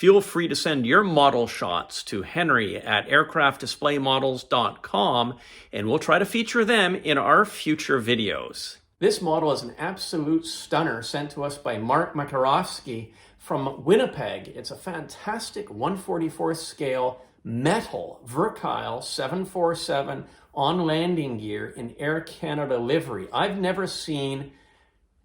feel free to send your model shots to Henry at aircraftdisplaymodels.com, and we'll try to feature them in our future videos. This model is an absolute stunner sent to us by Mark Makarovsky from Winnipeg. It's a fantastic 1/44 scale metal Verkyle 747 on landing gear in Air Canada livery. I've never seen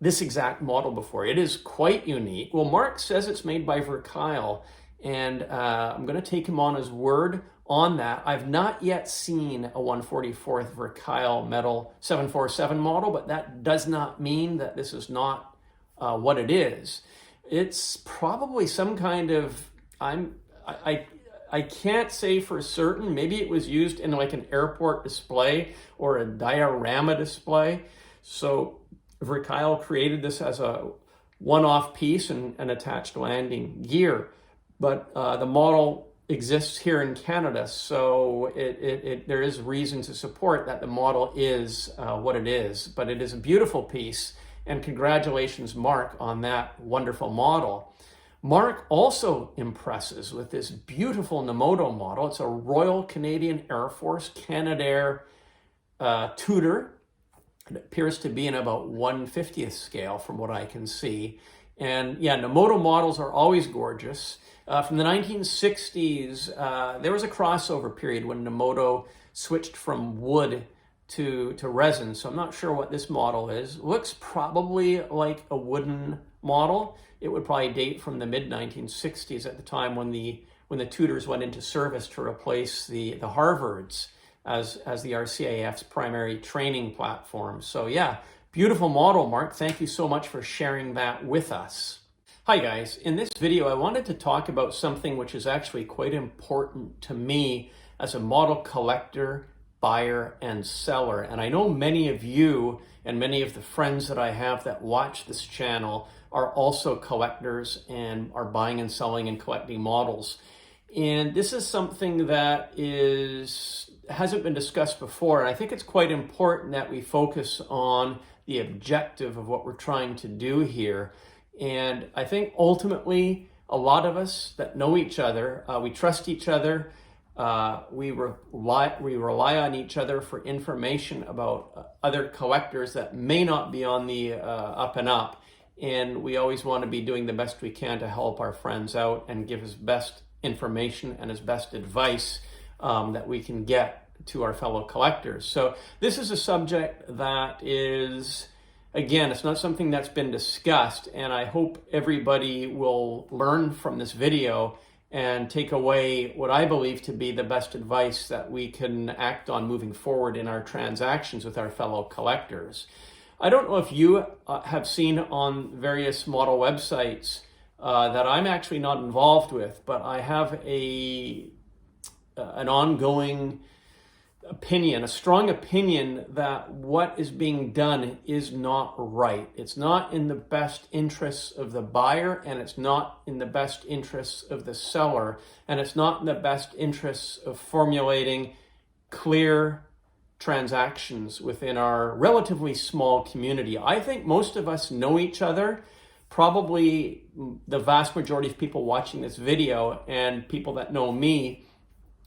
this exact model before. It is quite unique. Well, Mark says it's made by Verkyle, and I'm going to take him on his word on that. I've not yet seen a 1/44th Verkyle metal 747 model, but that does not mean that this is not what it is. It's probably some kind of, I can't say for certain. Maybe it was used in like an airport display or a diorama display. So Verkyle created this as a one-off piece and attached landing gear. But the model exists here in Canada, so there is reason to support that the model is what it is. But it is a beautiful piece, and congratulations, Mark, on that wonderful model. Mark also impresses with this beautiful Nomoto model. It's a Royal Canadian Air Force Canadair Tudor. It appears to be in about 1/50th scale from what I can see. And yeah, Nomoto models are always gorgeous. From the 1960s, there was a crossover period when Nomoto switched from wood to resin. So I'm not sure what this model is. Looks probably like a wooden model. It would probably date from the mid-1960s at the time when the Tudors went into service to replace the Harvards as the RCAF's primary training platform. So yeah, beautiful model, Mark. Thank you so much for sharing that with us. Hi guys, in this video I wanted to talk about something which is actually quite important to me as a model collector, buyer, and seller. And I know many of you and many of the friends that I have that watch this channel are also collectors and are buying and selling and collecting models. And this is something that hasn't been discussed before. And I think it's quite important that we focus on the objective of what we're trying to do here. And I think ultimately, a lot of us that know each other, we trust each other, we rely on each other for information about other collectors that may not be on the up and up. And we always want to be doing the best we can to help our friends out and give as best information and as best advice that we can get to our fellow collectors. So this is a subject that is, again, it's not something that's been discussed, and I hope everybody will learn from this video and take away what I believe to be the best advice that we can act on moving forward in our transactions with our fellow collectors. I don't know if you have seen on various model websites that I'm actually not involved with, but I have an ongoing opinion, a strong opinion that what is being done is not right. It's not in the best interests of the buyer, and it's not in the best interests of the seller, and it's not in the best interests of formulating clear transactions within our relatively small community. I think most of us know each other. Probably the vast majority of people watching this video and people that know me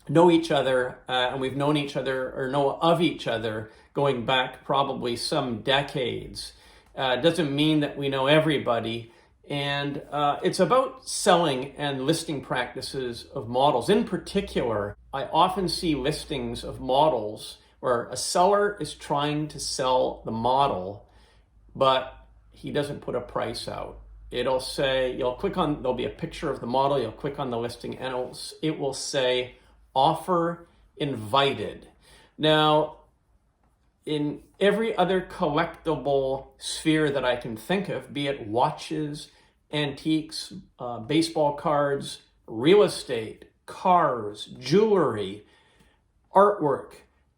know each other, and we've known each other or know of each other going back probably some decades. Doesn't mean that we know everybody. And it's about selling and listing practices of models. In particular, I often see listings of models where a seller is trying to sell the model, but he doesn't put a price out. It'll say, there'll be a picture of the model, you'll click on the listing, and it will say, offer invited. Now, in every other collectible sphere that I can think of, be it watches, antiques, baseball cards, real estate, cars, jewelry, artwork,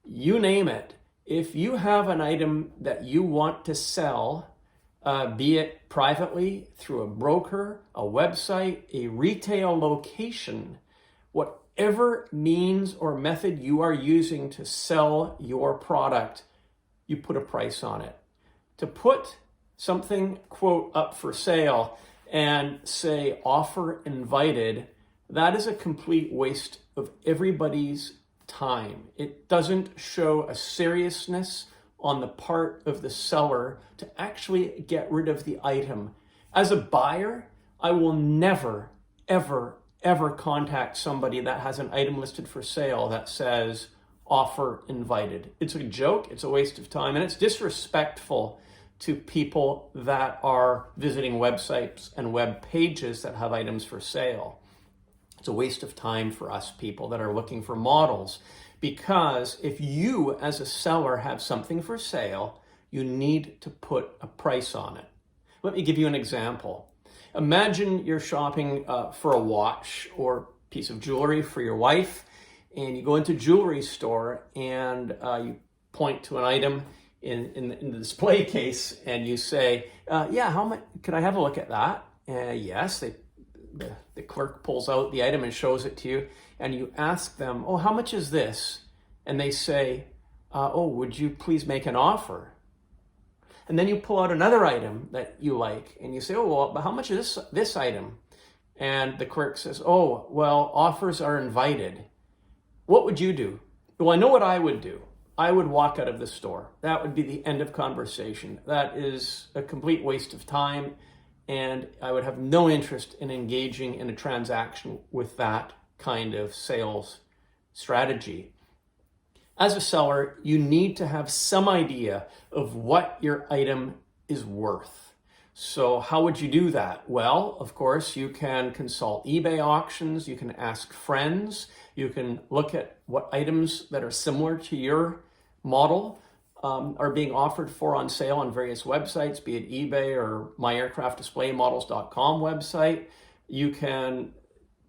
you name it. If you have an item that you want to sell, be it privately, through a broker, a website, a retail location, whatever means or method you are using to sell your product, you put a price on it. To put something, quote, up for sale and say offer invited that is a complete waste of everybody's time. It doesn't show a seriousness on the part of the seller to actually get rid of the item. As a buyer, I will never, ever, ever contact somebody that has an item listed for sale that says offer invited. It's a joke, it's a waste of time, and it's disrespectful to people that are visiting websites and web pages that have items for sale. It's a waste of time for us people that are looking for models, because if you as a seller have something for sale, you need to put a price on it. Let me give you an example. Imagine you're shopping for a watch or piece of jewelry for your wife, and you go into a jewelry store and you point to an item in the display case and you say, yeah, how much, could I have a look at that? Yes, the clerk pulls out the item and shows it to you, and you ask them, oh, how much is this? And they say, oh, would you please make an offer? And then you pull out another item that you like, and you say, oh, well, but how much is this item? And the clerk says, oh, well, offers are invited. What would you do? Well, I know what I would do. I would walk out of the store. That would be the end of conversation. That is a complete waste of time, and I would have no interest in engaging in a transaction with that kind of sales strategy. As a seller, you need to have some idea of what your item is worth. So how would you do that? Well, of course, you can consult eBay auctions, you can ask friends, you can look at what items that are similar to your model are being offered for on sale on various websites, be it eBay or myaircraftdisplaymodels.com website. You can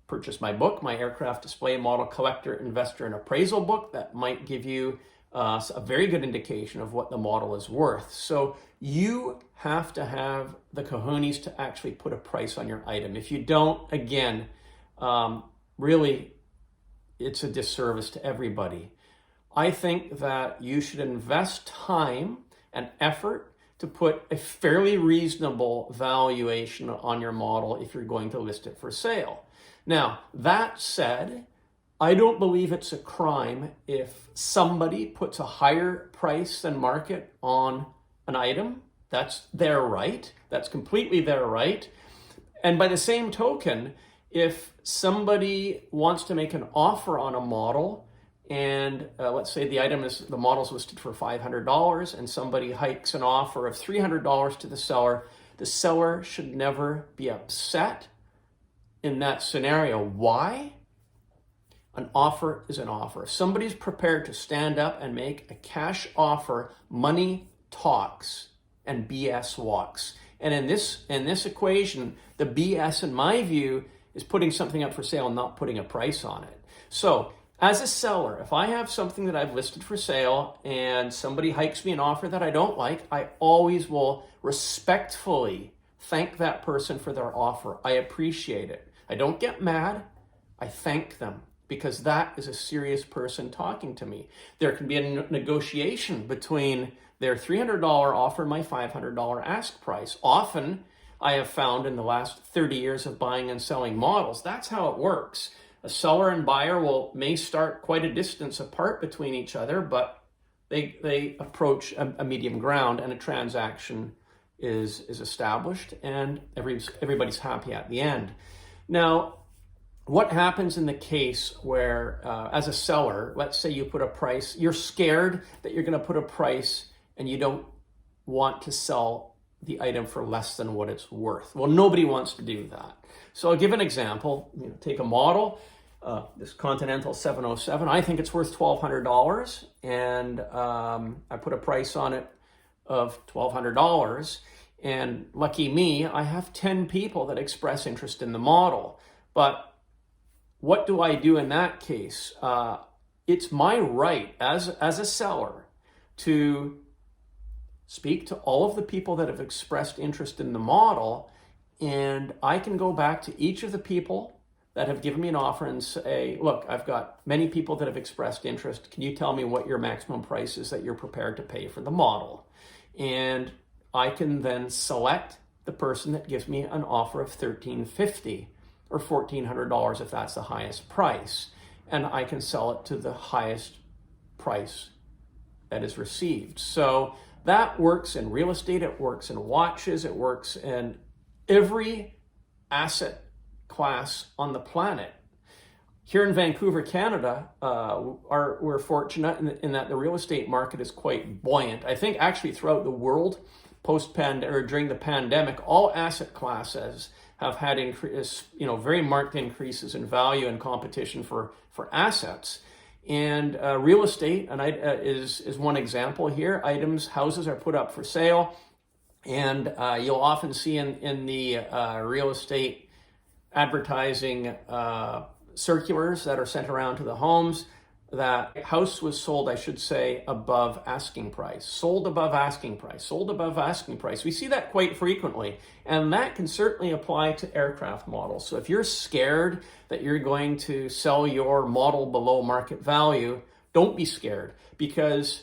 purchase my book, my Aircraft Display Model Collector, Investor, and Appraisal book that might give you a very good indication of what the model is worth. So you have to have the cojones to actually put a price on your item. If you don't, again, really, it's a disservice to everybody. I think that you should invest time and effort to put a fairly reasonable valuation on your model if you're going to list it for sale. Now, that said, I don't believe it's a crime if somebody puts a higher price than market on an item. That's their right. That's completely their right. And by the same token, if somebody wants to make an offer on a model, and let's say the model's listed for $500, and somebody hikes an offer of $300 to the seller should never be upset in that scenario. Why? An offer is an offer. If somebody's prepared to stand up and make a cash offer, money talks and BS walks. And in this equation, the BS, in my view, is putting something up for sale and not putting a price on it. So as a seller, if I have something that I've listed for sale and somebody hikes me an offer that I don't like, I always will respectfully thank that person for their offer. I appreciate it. I don't get mad. I thank them, because that is a serious person talking to me. There can be a negotiation between their $300 offer and my $500 ask price. Often, I have found in the last 30 years of buying and selling models, that's how it works. A seller and buyer may start quite a distance apart between each other, but they approach a medium ground, and a transaction is established, and everybody's happy at the end. Now, what happens in the case where, as a seller, let's say you put a price, you're scared that you're going to put a price and you don't want to sell the item for less than what it's worth? Well, nobody wants to do that. So I'll give an example. Take a model, this Continental 707. I think it's worth $1,200, and I put a price on it of $1,200. And lucky me, I have 10 people that express interest in the model. But what do I do in that case? It's my right as a seller to speak to all of the people that have expressed interest in the model, and I can go back to each of the people that have given me an offer and say, look, I've got many people that have expressed interest. Can you tell me what your maximum price is that you're prepared to pay for the model? And I can then select the person that gives me an offer of $1,350. or $1,400 if that's the highest price. And I can sell it to the highest price that is received. So that works in real estate, it works in watches, it works in every asset class on the planet. Here in Vancouver, Canada, we're fortunate in that the real estate market is quite buoyant. I think actually throughout the world, during the pandemic, all asset classes have had very marked increases in value and competition for assets. And real estate is one example here. Houses are put up for sale, and you'll often see in the real estate advertising circulars that are sent around to the homes that house was sold, I should say, above asking price. Sold above asking price. Sold above asking price. We see that quite frequently, and that can certainly apply to aircraft models. So if you're scared that you're going to sell your model below market value, don't be scared, because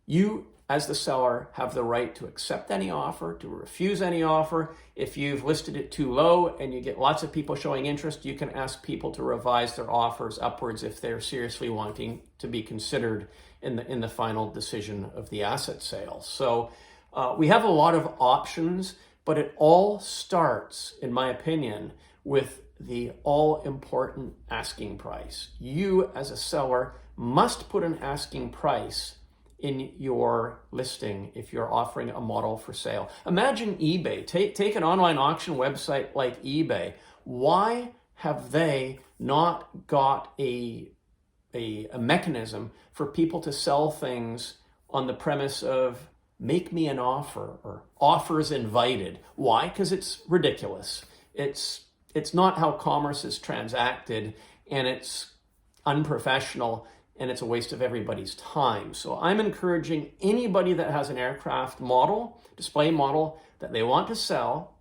you, as the seller, have the right to accept any offer, to refuse any offer. If you've listed it too low and you get lots of people showing interest, you can ask people to revise their offers upwards if they're seriously wanting to be considered in the final decision of the asset sale. So we have a lot of options, but it all starts, in my opinion, with the all-important asking price. You, as a seller, must put an asking price in your listing if you're offering a model for sale. Imagine eBay. Take an online auction website like eBay. Why have they not got a mechanism for people to sell things on the premise of make me an offer or offers invited? Why? Because it's ridiculous. It's not how commerce is transacted, and it's unprofessional, and it's a waste of everybody's time. So I'm encouraging anybody that has an aircraft model, display model, that they want to sell,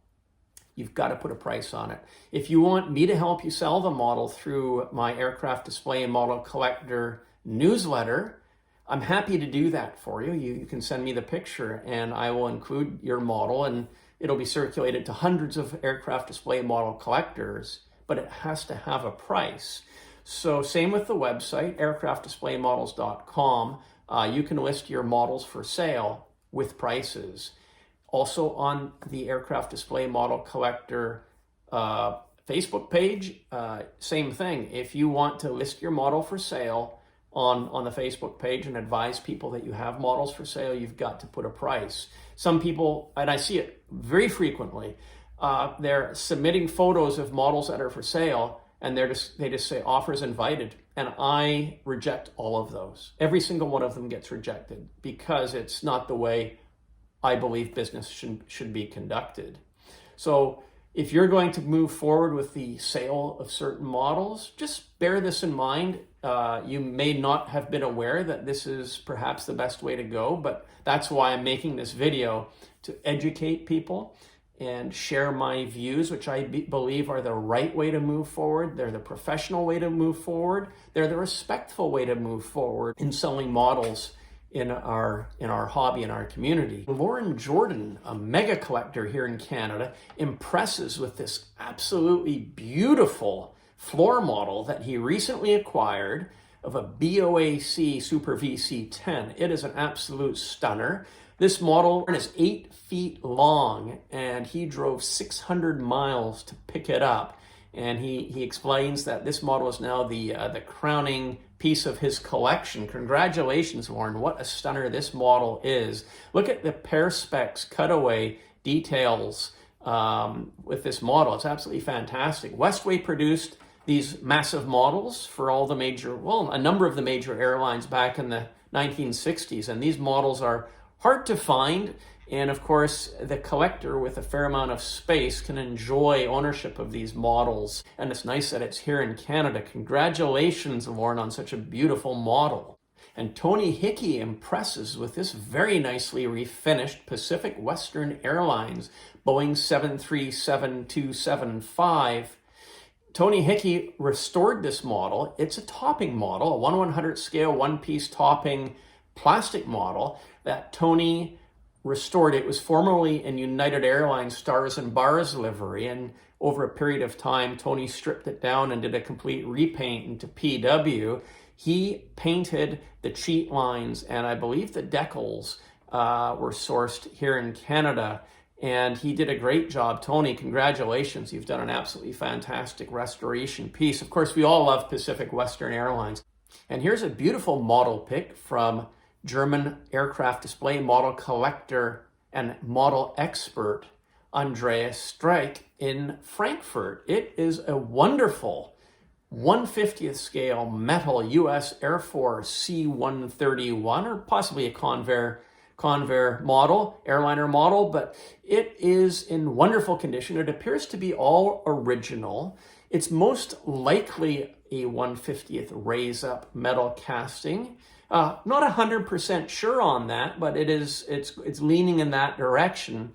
you've got to put a price on it. If you want me to help you sell the model through my aircraft display model collector newsletter, I'm happy to do that for you. You can send me the picture and I will include your model, and it'll be circulated to hundreds of aircraft display model collectors, but it has to have a price. So same with the website, aircraftdisplaymodels.com. You can list your models for sale with prices. Also on the Aircraft Display Model Collector Facebook page, same thing. If you want to list your model for sale on the Facebook page and advise people that you have models for sale, you've got to put a price. Some people, and I see it very frequently, they're submitting photos of models that are for sale, and they just say offers invited, and I reject all of those. Every single one of them gets rejected because it's not the way I believe business should be conducted. So if you're going to move forward with the sale of certain models, just bear this in mind. You may not have been aware that this is perhaps the best way to go, but that's why I'm making this video, to educate people and share my views, which I believe are the right way to move forward. They're the professional way to move forward. They're the respectful way to move forward in selling models in our hobby, in our community. Lauren Jordan, a mega collector here in Canada, impresses with this absolutely beautiful floor model that he recently acquired of a BOAC Super VC10. It is an absolute stunner. This model is 8 feet long, and he drove 600 miles to pick it up. And he explains that this model is now the crowning piece of his collection. Congratulations, Lauren. What a stunner this model is. Look at the Perspex cutaway details with this model. It's absolutely fantastic. Westway produced these massive models for all the a number of the major airlines back in the 1960s, and these models are hard to find, and of course the collector with a fair amount of space can enjoy ownership of these models, and it's nice that it's here in Canada. Congratulations, Lauren, on such a beautiful model. And Tony Hickey impresses with this very nicely refinished Pacific Western Airlines Boeing 737-275. Tony Hickey restored this model. It's a topping model, a 1/100 scale one-piece topping plastic model that Tony restored. It was formerly in United Airlines Stars and Bars livery, and over a period of time, Tony stripped it down and did a complete repaint into PW. He painted the cheat lines, and I believe the decals were sourced here in Canada. And he did a great job. Tony, congratulations. You've done an absolutely fantastic restoration piece. Of course, we all love Pacific Western Airlines. And here's a beautiful model pic from German aircraft display model collector and model expert Andreas Streich in Frankfurt. It is a wonderful 1/50th scale metal US Air Force C-131, or possibly a Convair model, airliner model, but it is in wonderful condition. It appears to be all original. It's most likely a 1/50th raise up metal casting. Not 100% sure on that, but it's leaning in that direction.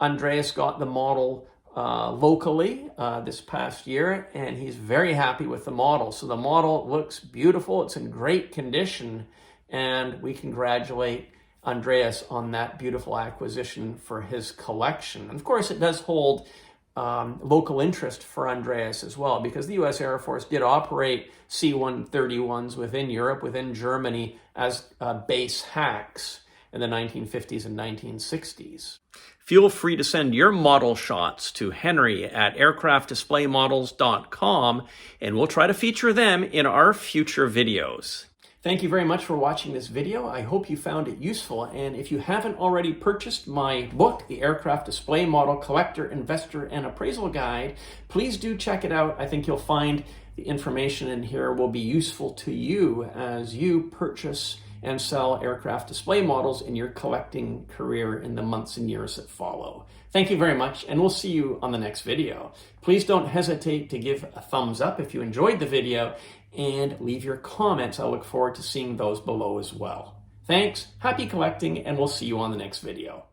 Andreas got the model locally this past year, and he's very happy with the model. So the model looks beautiful. It's in great condition, and we congratulate Andreas on that beautiful acquisition for his collection. And of course, it does hold local interest for Andreas as well, because the U.S. Air Force did operate C-131s within Europe, within Germany, as base hacks in the 1950s and 1960s. Feel free to send your model shots to Henry at aircraftdisplaymodels.com, and we'll try to feature them in our future videos. Thank you very much for watching this video. I hope you found it useful, and if you haven't already purchased my book, The Aircraft Display Model Collector, Investor, and Appraisal Guide, please do check it out. I think you'll find the information in here will be useful to you as you purchase and sell aircraft display models in your collecting career in the months and years that follow. Thank you very much, and we'll see you on the next video. Please don't hesitate to give a thumbs up if you enjoyed the video, and leave your comments. I look forward to seeing those below as well. Thanks, happy collecting, and we'll see you on the next video.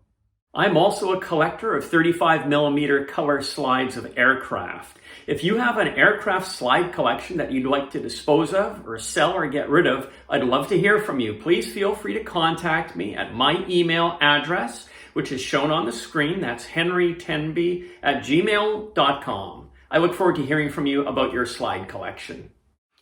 I'm also a collector of 35mm color slides of aircraft. If you have an aircraft slide collection that you'd like to dispose of or sell or get rid of, I'd love to hear from you. Please feel free to contact me at my email address, which is shown on the screen. That's henrytenby@gmail.com. I look forward to hearing from you about your slide collection.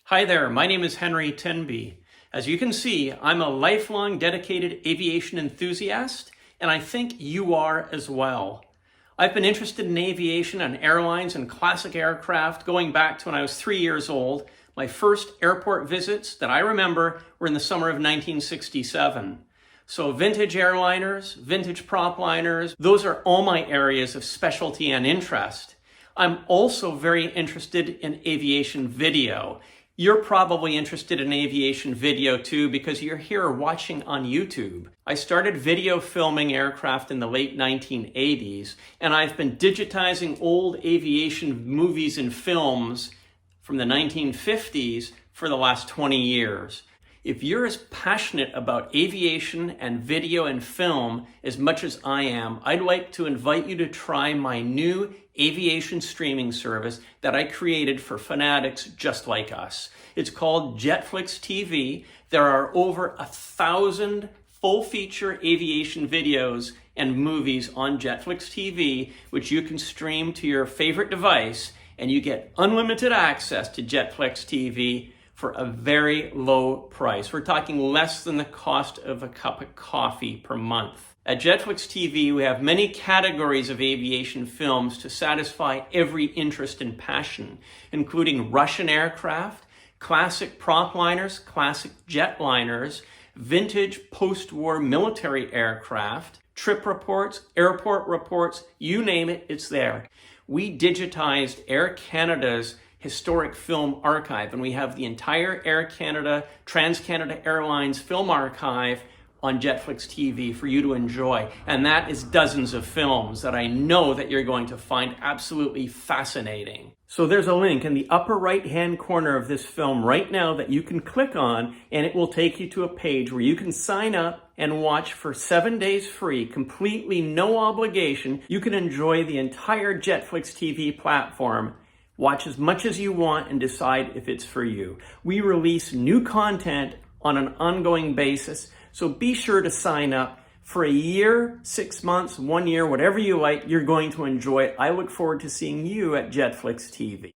Hi there, my name is Henry Tenby. As you can see, I'm a lifelong dedicated aviation enthusiast, and I think you are as well. I've been interested in aviation and airlines and classic aircraft going back to when I was 3 years old. My first airport visits that I remember were in the summer of 1967. So vintage airliners, vintage propliners, those are all my areas of specialty and interest. I'm also very interested in aviation video. You're probably interested in aviation video too, because you're here watching on YouTube. I started video filming aircraft in the late 1980s, and I've been digitizing old aviation movies and films from the 1950s for the last 20 years. If you're as passionate about aviation and video and film as much as I am, I'd like to invite you to try my new aviation streaming service that I created for fanatics just like us. It's called JetFlix TV. There are over 1,000 full-feature aviation videos and movies on JetFlix TV, which you can stream to your favorite device, and you get unlimited access to JetFlix TV for a very low price. We're talking less than the cost of a cup of coffee per month. At JetFlix TV, we have many categories of aviation films to satisfy every interest and passion, including Russian aircraft, classic propliners, classic jetliners, vintage post-war military aircraft, trip reports, airport reports, you name it, it's there. We digitized Air Canada's historic film archive, and we have the entire Air Canada, Trans-Canada Airlines film archive on JetFlix TV for you to enjoy. And that is dozens of films that I know that you're going to find absolutely fascinating. So there's a link in the upper right-hand corner of this film right now that you can click on, and it will take you to a page where you can sign up and watch for 7 days free, completely no obligation. You can enjoy the entire JetFlix TV platform. Watch as much as you want and decide if it's for you. We release new content on an ongoing basis, so be sure to sign up for a year, 6 months, 1 year, whatever you like, you're going to enjoy it. I look forward to seeing you at JetFlix TV.